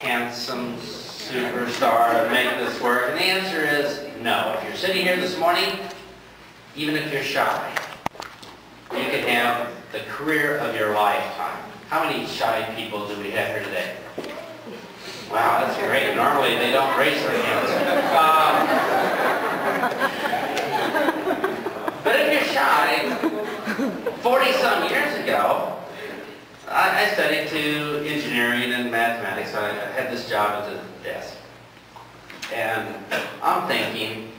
handsome superstar to make this work? And the answer is no. If you're sitting here this morning, even if you're shy, you could have the career of your lifetime. How many shy people do we have here today? Wow, that's great. Normally they don't raise their hands. But if you're shy, 40-some years ago, I studied to engineering and mathematics. I had this job at the desk. And I'm thinking,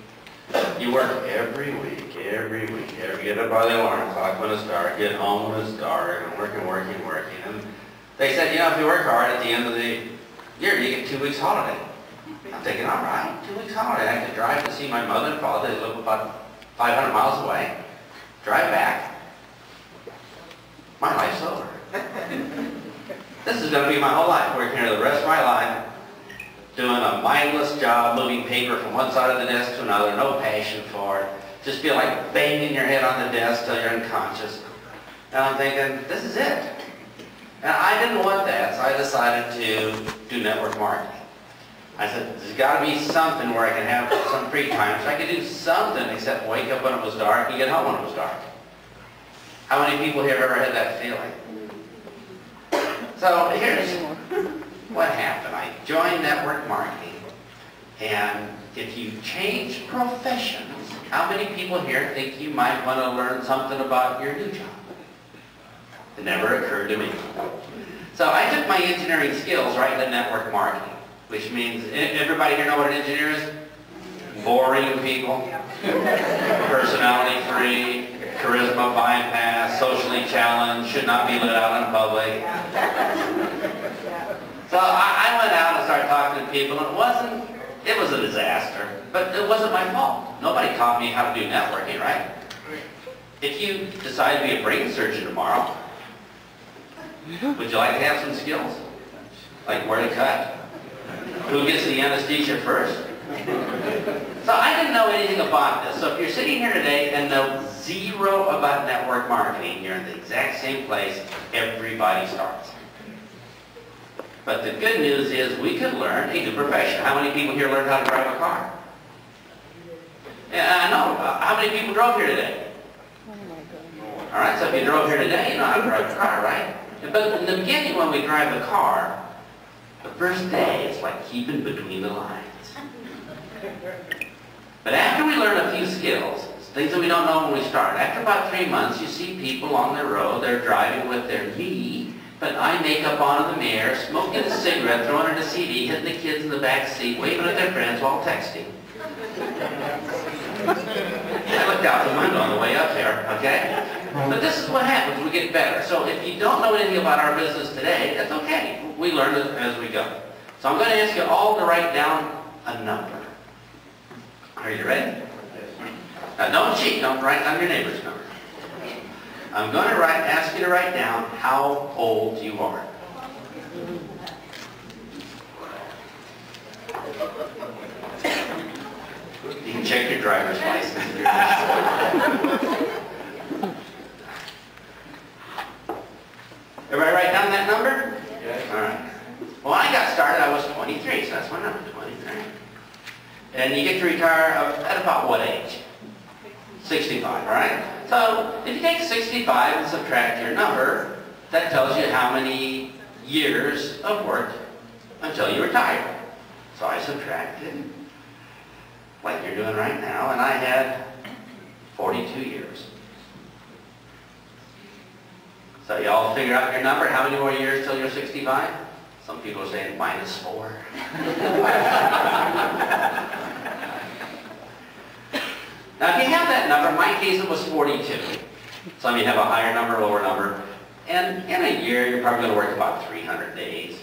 you work every week. Get up by the alarm clock when it's dark, get home when it's dark, and working. And they said, you know, if you work hard at the end of the year, you get 2 weeks holiday. I'm thinking, all right, 2 weeks holiday. I could drive to see my mother and father. They live about 500 miles away. Drive back. My life's over. This is going to be my whole life, working here the rest of my life, doing a mindless job, moving paper from one side of the desk to another, no passion for it. Just feel like banging your head on the desk till you're unconscious. And I'm thinking, this is it. And I didn't want that, so I decided to do network marketing. I said, there's got to be something where I can have some free time, so I could do something except wake up when it was dark and get home when it was dark. How many people here have ever had that feeling? So here's what happened. I joined network marketing, and if you change professions, how many people here think you might want to learn something about your new job? It never occurred to me. So I took my engineering skills right into network marketing, which means, everybody here know what an engineer is? Boring people, personality free, charisma bypass, socially challenged, should not be let out in public. So I went out and started talking to people, and it was a disaster, but it wasn't my fault. Nobody taught me how to do networking, right? If you decide to be a brain surgeon tomorrow, would you like to have some skills? Like where to cut? Who gets the anesthesia first? So I didn't know anything about this. So if you're sitting here today and know zero about network marketing, you're in the exact same place everybody starts. But the good news is we could learn a new profession. How many people here learned how to drive a car? Yeah, I know. How many people drove here today? All right, so if you drove here today, you know how to drive a car, right? But in the beginning, when we drive a car, the first day, it's like keeping between the lines. But after we learn a few skills, things that we don't know when we start, after about 3 months, you see people on the road, they're driving with their knee, but eye makeup on in the mirror, smoking a cigarette, throwing in a CD, hitting the kids in the back seat, waving at their friends while texting. I looked out the window on the way up here, okay? But this is what happens, we get better. So if you don't know anything about our business today, that's okay. We learn it as we go. So I'm going to ask you all to write down a number. Are you ready? Now don't cheat, don't write down your neighbor's number. I'm going to ask you to write down how old you are. You can check your driver's license. Everybody write down that number? Yes. All right. Well, when I got started, I was 23, so that's my number, 23. And you get to retire at about what age? 65, all right? So if you take 65 and subtract your number, that tells you how many years of work until you retire. So I subtracted, like you're doing right now, and I had 42 years. So y'all figure out your number, how many more years till you're 65? Some people are saying -4. Now, if you have that number, in my case it was 42. Some of you have a higher number, lower number. And in a year, you're probably going to work about 300 days.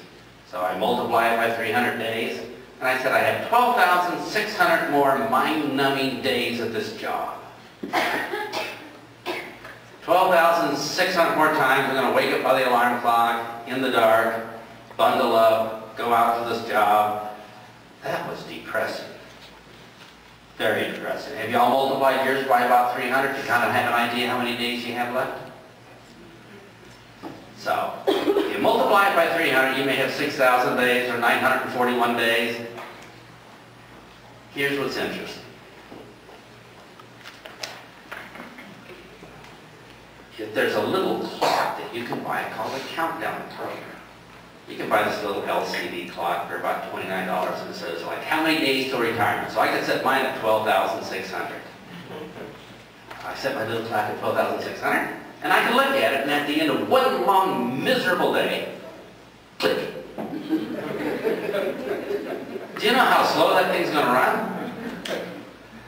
So I multiplied it by 300 days, and I said I have 12,600 more mind-numbing days at this job. 12,600 more times I'm going to wake up by the alarm clock, in the dark, bundle up, go out to this job. That was depressing. Very depressing. Have you all multiplied yours by about 300 to kind of have an idea how many days you have left? So, If you multiply it by 300, you may have 6,000 days or 941 days. Here's what's interesting. If there's a little clock that you can buy called a countdown program. You can buy this little LCD clock for about $29 and it says like how many days till retirement. So I could set mine at 12,600. I set my little clock at 12,600 and I can look at it and at the end of one long miserable day, click. Do you know how slow that thing's going to run?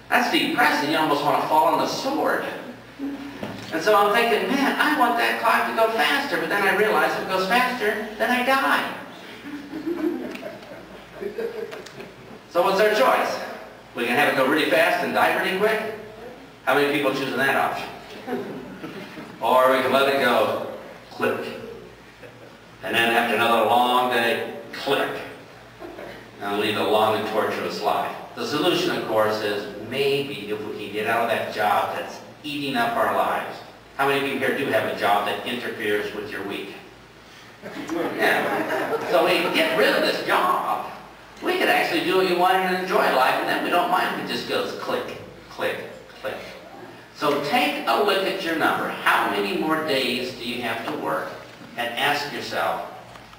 That's depressing. You almost want to fall on the sword. And so I'm thinking, man, I want that clock to go faster, but then I realize if it goes faster, then I die. So what's our choice? We can have it go really fast and die really quick? How many people choosing that option? Or we can let it go, click. And then after another long day, click. And lead a long and tortuous life. The solution, of course, is maybe if we can get out of that job that's eating up our lives. How many people here do have a job that interferes with your week? Yeah. So we get rid of this job. We could actually do what you want and enjoy life, and then we don't mind if it just goes click, click, click. So take a look at your number. How many more days do you have to work? And ask yourself,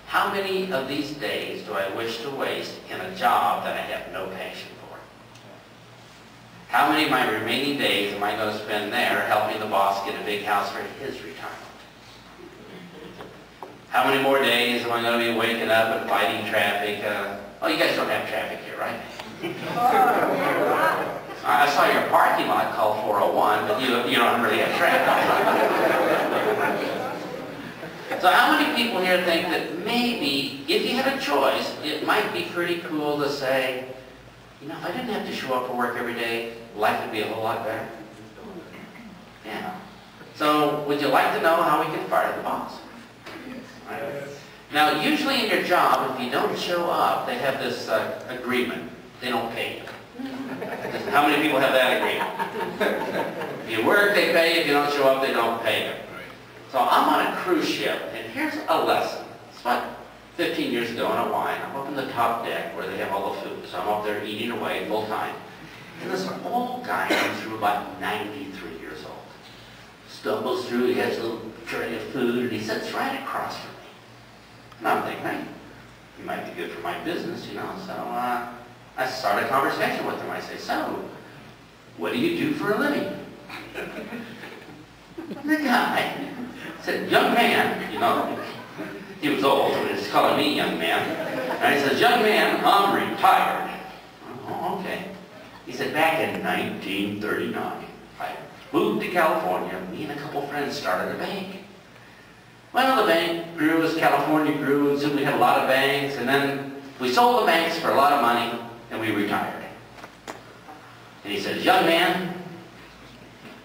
how many of these days do I wish to waste in a job that I have no passion for? How many of my remaining days am I going to spend there helping the boss get a big house for his retirement? How many more days am I going to be waking up and fighting traffic? Oh, you guys don't have traffic here, right? I saw your parking lot called 401, but you don't really have traffic. So how many people here think that maybe, if you had a choice, it might be pretty cool to say, you know, if I didn't have to show up for work every day, life would be a whole lot better? Yeah. So, would you like to know how we can fire the boss? Right. Now, usually in your job, if you don't show up, they have this agreement. They don't pay you. How many people have that agreement? If you work, they pay you. If you don't show up, they don't pay you. So I'm on a cruise ship, and here's a lesson. It's about 15 years ago in Hawaii. I'm up in the top deck where they have all the food. So I'm up there eating away full time. And this old guy comes through about 93 years old. Stumbles through, he has a little tray of food, and he sits right across from me. And I'm thinking, hey, he might be good for my business, you know. So I start a conversation with him. I say, so, what do you do for a living? The guy said, young man, you know. He was old, so he was calling me young man. And he says, young man, I'm retired. Oh, okay. He said, back in 1939, I moved to California. Me and a couple friends started a bank. Well, the bank grew as California grew, and soon we had a lot of banks, and then we sold the banks for a lot of money, and we retired. And he says, young man,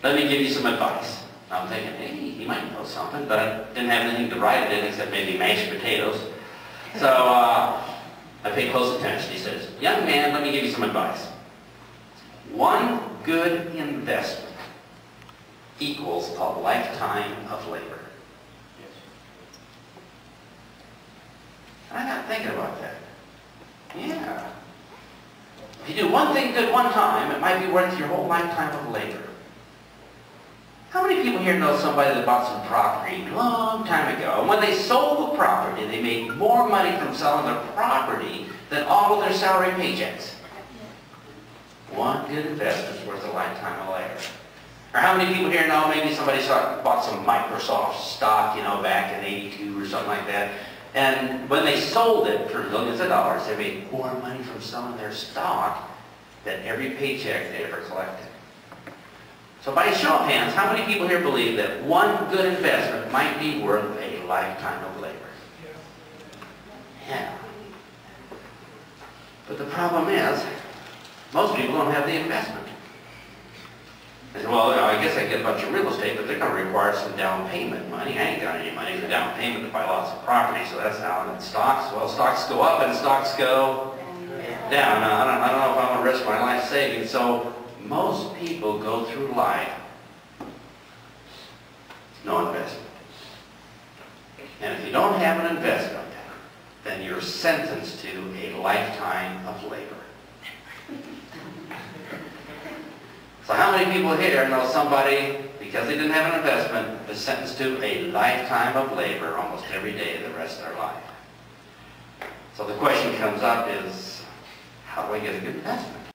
let me give you some advice. I'm thinking, hey, he might know something, but I didn't have anything to write it in except maybe mashed potatoes. So I paid close attention. He says, young man, let me give you some advice. One good investment equals a lifetime of labor. I got thinking about that. Yeah. If you do one thing good one time, it might be worth your whole lifetime of labor. How many people here know somebody that bought some property a long time ago, and when they sold the property, they made more money from selling their property than all of their salary paychecks? One good investment is worth a lifetime of labor. Or how many people here know maybe somebody bought some Microsoft stock, you know, back in '82 or something like that, and when they sold it for millions of dollars, they made more money from selling their stock than every paycheck they ever collected. So by a show of hands, how many people here believe that one good investment might be worth a lifetime of labor? Yeah. But the problem is, most people don't have the investment. They say, well, I guess I get a bunch of real estate, but they're going to require some down payment money. I ain't got any money for down payment to buy lots of property, so that's how. And stocks, well, stocks go up and stocks go down. Now, I don't know if I want to risk my life savings. So most people go through life no investment. And if you don't have an investment, then you're sentenced to a lifetime of labor. So how many people here know somebody, because they didn't have an investment, was sentenced to a lifetime of labor almost every day of the rest of their life? So the question comes up is, how do I get a good investment?